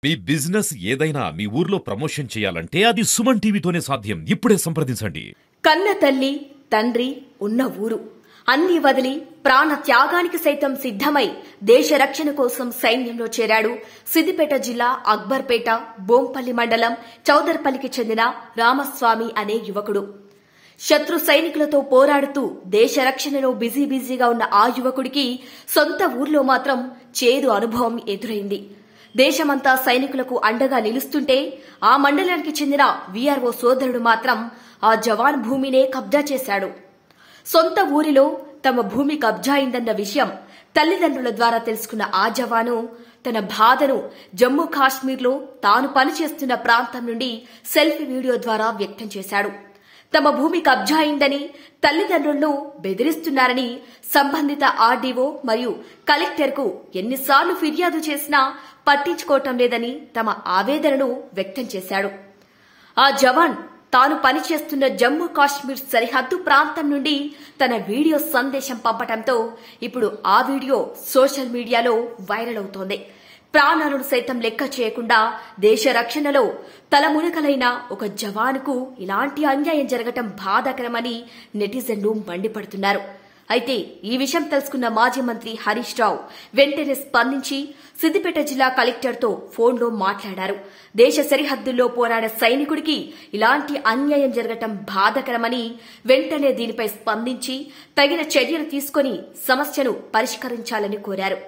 మీ business ఏదైనా మీ ఊర్లో promotion చేయాలంటే అది సుమన్ టీవీతోనే సాధ్యం. ఇప్పుడే సంప్రదించండి. కన్న తల్లి తండ్రి ఉన్న ఊరు అన్ని వదిలి ప్రాణ త్యాగానికి సైతం సిద్ధమై దేశ రక్షణ కోసం సైన్యంలో చేరాడు సిద్దిపేట జిల్లా అక్బర్పేట బోంపల్లి మండలం చౌదర్పల్లికి చెందిన రామస్వామి అనే యువకుడు. శత్రు సైనికులతో పోరాడుతూ దేశ రక్షణలో బిజీగా ఉన్న ఆ యువకుడికి సొంత ఊర్లో మాత్రం చేదు అనుభవం ఎదురైంది. దేశమంతా సైనికులకు అండగా నిలుస్తుంటే ఆ మండలానికి చెందిన వీఆర్ఓ సోదరుడు మాత్రం ఆ జవాన్ భూమినే కబ్జా చేశాడు. సొంత ఊరిలో తమ భూమి కబ్జా అయిందన్న విషయం తల్లిదండ్రుల ద్వారా తెలుసుకున్న ఆ జవాను తన బాధను జమ్మూ కాశ్మీర్లో తాను పనిచేస్తున్న ప్రాంతం నుండి సెల్ఫీ వీడియో ద్వారా వ్యక్తం చేశాడు. తమ భూమి కబ్జా అయిందని తల్లిదండ్రులను బెదిరిస్తున్నారని సంబంధిత ఆర్డీఓ మరియు కలెక్టర్కు ఎన్నిసార్లు ఫిర్యాదు చేసినా పట్టించుకోవటం లేదని తమ ఆవేదనను వ్యక్తం చేశాడు. ఆ జవాన్ తాను పనిచేస్తున్న జమ్మూ కాశ్మీర్ సరిహద్దు ప్రాంతం నుండి తన వీడియో సందేశం పంపటంతో ఇప్పుడు ఆ వీడియో సోషల్ మీడియాలో వైరల్ అవుతోంది. ప్రాణాలను సైతం లెక్క చేయకుండా దేశ రక్షణలో తలమునకలైన ఒక జవానుకు ఇలాంటి అన్యాయం జరగటం బాధాకరమని నెటిజన్లు మండిపడుతున్నారు. అయితే ఈ విషయం తెలుసుకున్న మాజీ మంత్రి హరీష్ రావు వెంటనే స్పందించి సిద్దిపేట జిల్లా కలెక్టర్తో ఫోన్లో మాట్లాడారు. దేశ సరిహద్దుల్లో పోరాడే సైనికుడికి ఇలాంటి అన్యాయం జరగటం బాధాకరమని వెంటనే దీనిపై స్పందించి తగిన చర్యలు తీసుకుని సమస్యను పరిష్కరించాలని కోరారు.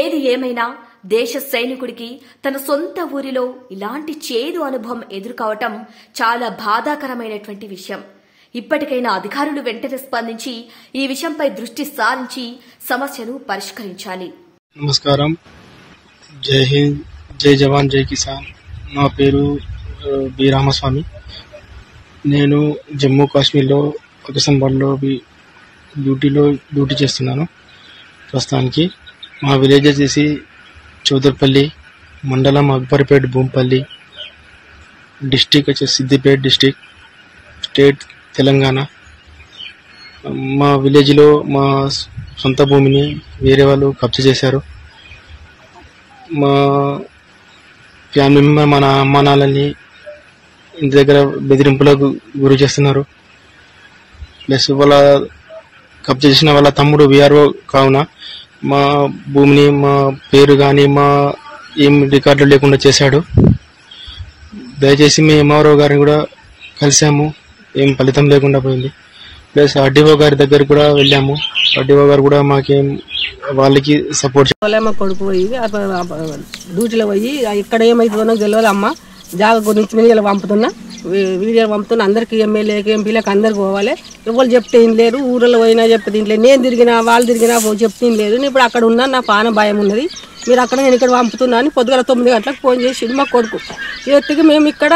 ఏది ఏమైనా దేశ సైనికుడికి తన సొంత ఊరిలో ఇలాంటి చేదు అనుభవం ఎదుర్కోవటం చాలా బాధాకరమైనటువంటి విషయం. ఇప్పటికైనా అధికారులు వెంటనే స్పందించి ఈ విషయంపై దృష్టి సారించి సమస్యను పరిష్కరించాలి. నమస్కారం. జై హింద్, జై జవాన్, జై కిసాన్. నా పేరు బి రామస్వామి. నేను జమ్మూ కాశ్మీర్లో పాకిస్తాన్లో డ్యూటీ చేస్తున్నాను ప్రస్తుతానికి. మా విలేజ్ వచ్చేసి చౌదర్పల్లి, మండలం అక్బర్పేట్, బోంపల్లి, డిస్టిక్ వచ్చేసి సిద్దిపేట డిస్టిక్, స్టేట్ తెలంగాణ. మా విలేజ్లో మా సొంత భూమిని వేరే వాళ్ళు కబ్జా చేశారు. మా ఫ్యామిలీ మెంబర్ మన అమ్మానాలని ఇంటి దగ్గర బెదిరింపులకు గురి చేస్తున్నారు. ప్లస్ వాళ్ళ కబ్జా చేసిన వాళ్ళ తమ్ముడు వీఆర్ఓ కావున మా భూమిని, మా పేరు కానీ మా ఏం రికార్డులు లేకుండా చేశాడు. దయచేసి మేము ఎంఆర్ఓ గారిని కూడా కలిసాము, ఏం ఫలితం లేకుండా పోయింది. ప్లస్ ఆర్డీఓ గారి దగ్గర కూడా వెళ్ళాము. ఆర్డీఓ గారు కూడా మాకేం వాళ్ళకి సపోర్ట్ మా కొడుకు పోయి డ్యూటీలో పోయి ఇక్కడ ఏమవుతుందో తెలియదు అమ్మ. జాగ గురించి వీడియోలు పంపుతున్నా అందరికి ఎమ్మెల్యేకి ఎంపీలకు అందరికి పోవాలి. ఎవరు చెప్తే ఏం లేరు, ఊళ్ళో పోయినా చెప్తే ఏం లేదు. నేను తిరిగినా వాళ్ళు తిరిగినా చెప్తే ఏం లేదు. నేను ఇప్పుడు అక్కడ ఉన్నా, నా పాన భయం ఉన్నది. మీరు అక్కడ నేను ఇక్కడ పంపుతున్నా అని పొద్దుగల 9 గంటలకు ఫోన్ చేసి మా కొడుకు ఎత్తికి మేము ఇక్కడ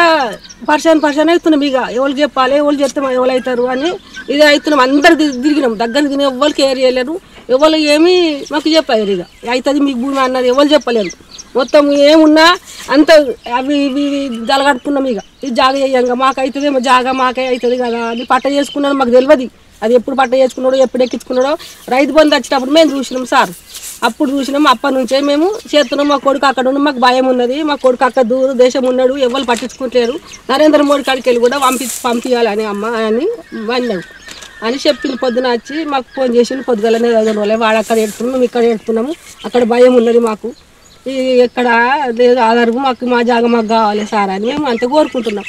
పర్సన్ అవుతున్నాం. ఇక ఎవరు చెప్పాలి, ఎవరు చెప్తే ఎవరు అవుతారు అని ఇది అవుతున్నాం. అందరు తిరిగినాం, దగ్గర తిరిగిన ఎవరికి ఏర్ చేయలేరు, ఎవరు ఏమి మాకు చెప్పారు. ఇక అవుతుంది మీకు భూమి అన్నారు, ఎవరు చెప్పలేరు. మొత్తం ఏమున్నా అంత అవి ఇవి జలగడుతున్నాం. ఇక ఇది జాగ చేయంగా మాకు అవుతుందేమో, జాగా మాకే అవుతుంది కదా అది పట్ట చేసుకున్నాడు. మాకు తెలియదు అది ఎప్పుడు పట్ట చేసుకున్నాడో, ఎప్పుడు ఎక్కించుకున్నాడో. రైతు బంధు వచ్చేటప్పుడు మేము చూసినాం సార్, అప్పుడు చూసినాం. అప్పటి నుంచే మేము చేస్తున్నాం. మా కొడుకు అక్కడ ఉన్న మాకు భయం ఉన్నది. మా కొడుకు అక్కడ దూర దేశం ఉన్నాడు, ఎవరు పట్టించుకుంటలేరు. నరేంద్ర మోడీ కాడికి వెళ్ళి కూడా పంపించాలని అమ్మ అని అన్నాడు అని చెప్పింది. పొద్దున వచ్చి మాకు ఫోన్ చేసి పొద్దుగలనే చదవాలి. వాడు అక్కడ ఎడుతున్నాం, మేము ఇక్కడ ఎడుతున్నాము. అక్కడ భయం ఉన్నది మాకు. ఎక్కడ లేదు ఆధారు, మాకు మా జాగా మాకు కావాలి సార్ అని మేము అంత కోరుకుంటున్నాం.